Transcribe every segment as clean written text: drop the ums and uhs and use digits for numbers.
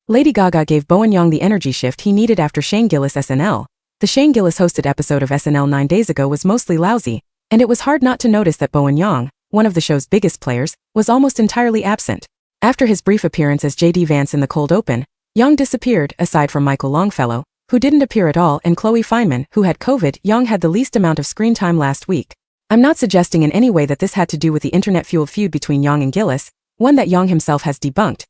Lady Gaga gave Bowen the energy shift he needed after Gillis SNL. The Gillis hosted episode of SNL 9 days ago was mostly lousy, and it was hard not to notice that Bowen, one of the show's biggest players, was almost entirely absent. After his brief appearance as J.D. Vance in the cold open, disappeared, aside from Michael Longfellow, who didn't appear at all, and Chloe Feynman, who had COVID. Had the least amount of screen time last week. I'm not suggesting in any way that this had to do with the internet-fueled feud between and Gillis, one that himself has debunked.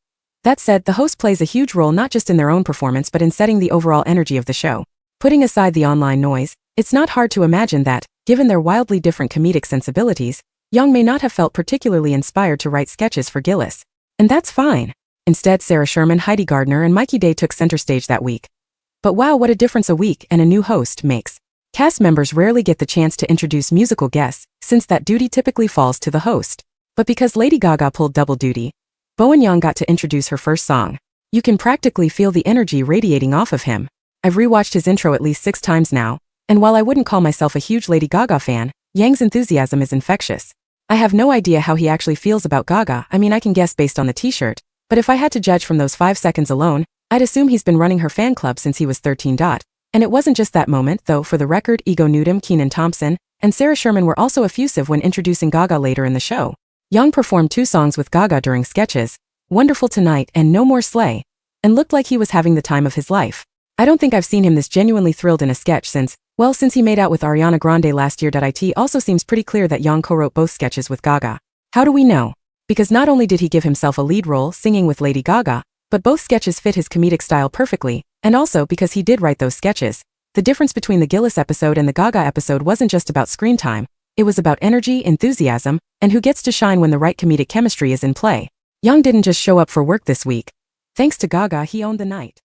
That said, the host plays a huge role not just in their own performance but in setting the overall energy of the show. Putting aside the online noise, it's not hard to imagine that, given their wildly different comedic sensibilities, may not have felt particularly inspired to write sketches for Gillis. And that's fine. Instead, Sarah Sherman, Heidi Gardner, and Mikey Day took center stage that week. But wow, what a difference a week and a new host makes. Cast members rarely get the chance to introduce musical guests, since that duty typically falls to the host. But because Lady Gaga pulled double duty, Bowen got to introduce her first song. You can practically feel the energy radiating off of him. I've rewatched his intro at least 6 times now, and while I wouldn't call myself a huge Lady Gaga fan, Yang's enthusiasm is infectious. I have no idea how he actually feels about Gaga. I mean, I can guess based on the t-shirt, but if I had to judge from those 5 seconds alone, I'd assume he's been running her fan club since he was 13. And it wasn't just that moment, though. For the record, Ego Newton, Kenan Thompson, and Sarah Sherman were also effusive when introducing Gaga later in the show. Performed 2 songs with Gaga during sketches, Wonderful Tonight and No More Slay, and looked like he was having the time of his life. I don't think I've seen him this genuinely thrilled in a sketch since he made out with Ariana Grande last year. It also seems pretty clear that co-wrote both sketches with Gaga. How do we know? Because not only did he give himself a lead role singing with Lady Gaga, but both sketches fit his comedic style perfectly, and also because he did write those sketches. The difference between the Gillis episode and the Gaga episode wasn't just about screen time, it was about energy, enthusiasm, and who gets to shine when the right comedic chemistry is in play. Didn't just show up for work this week. Thanks to Gaga, he owned the night.